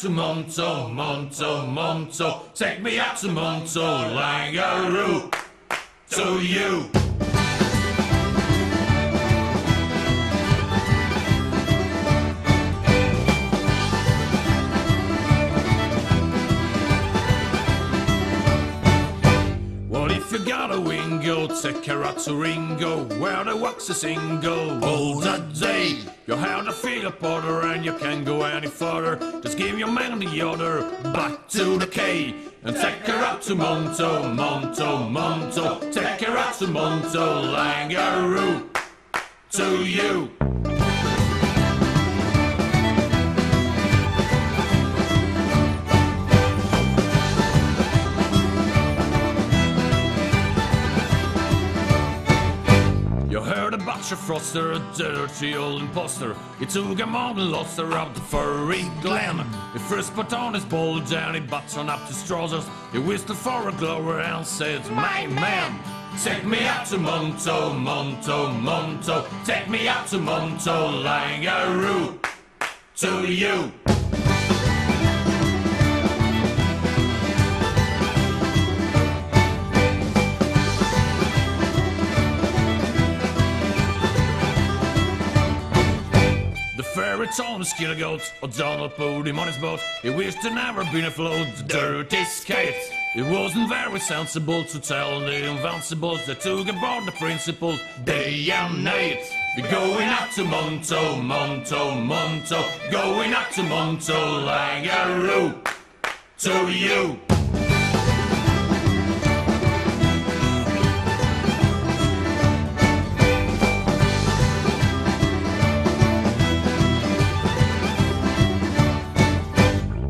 to Monto, Monto, Monto. Take me out to Monto, Langaroo. To you. If you got a wingo, take her out to Ringo, where the wax is single all the day. You have to feel a porter and you can't go any further. Just give your man the order, back to the K. And take her out to Monto, Monto, Monto. Take her out to Monto, Langaroo. To you. Your froster, a dirty old imposter. He took him on and lost her out the furry glen. He first put on his ball down, he buttoned up his trousers. He whistled for a glower and said, my man, take me out to Monto, Monto, Monto. Take me out to Monto, Langaroo. To you. Fairy told him skin of goats, O'Donnell put him on his boat. He wished he'd never been afloat, the dirty skate. It wasn't very sensible to tell the invincibles. They took aboard the principles day and night. We're going out to Monto, Monto, Monto. Going out to Monto, Langaroo. To you.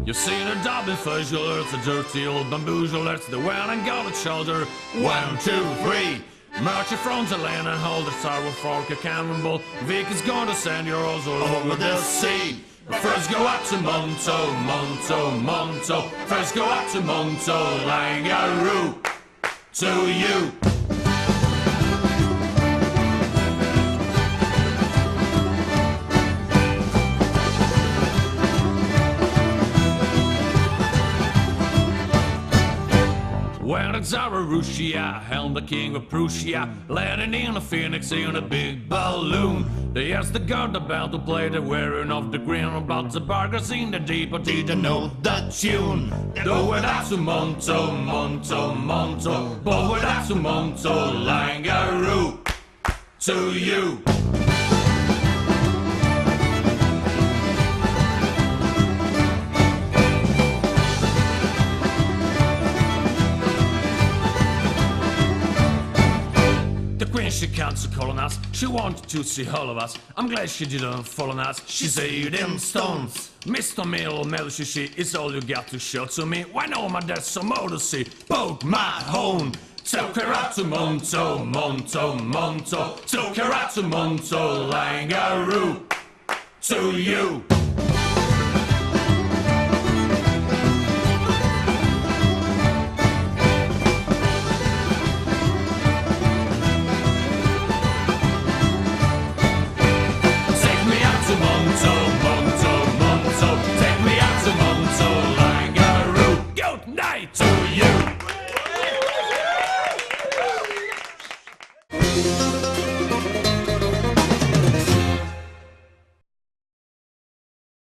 You've seen a dab in facial, it's a dirty old bamboozle. It's the one and got a shoulder. 1, 2, 3. March your front to land and hold the tower fork a cannonball. Vic is going to send your oars all over the sea. First go out to Monto, Monto, Monto. First go out to Monto, Langaroo. To you. When it's Russia, helmed the king of Prussia, landing in a phoenix in a big balloon. They asked the guard about to play the wearing of the green, but the burgers in the deep but didn't know the tune. Go it out to Monto, Monto, Monto. Go it out to Monto, Langaroo. To you. She can't call us. She wanted to see all of us. I'm glad she didn't fall on us. She's 8 in stones. Mr. Mill, she is all you got to show to me. Why no, my there's some more to see. Poke my home. Took her out to Monto, Monto, Monto. Took her out to Monto, Langaroo. To you. To you.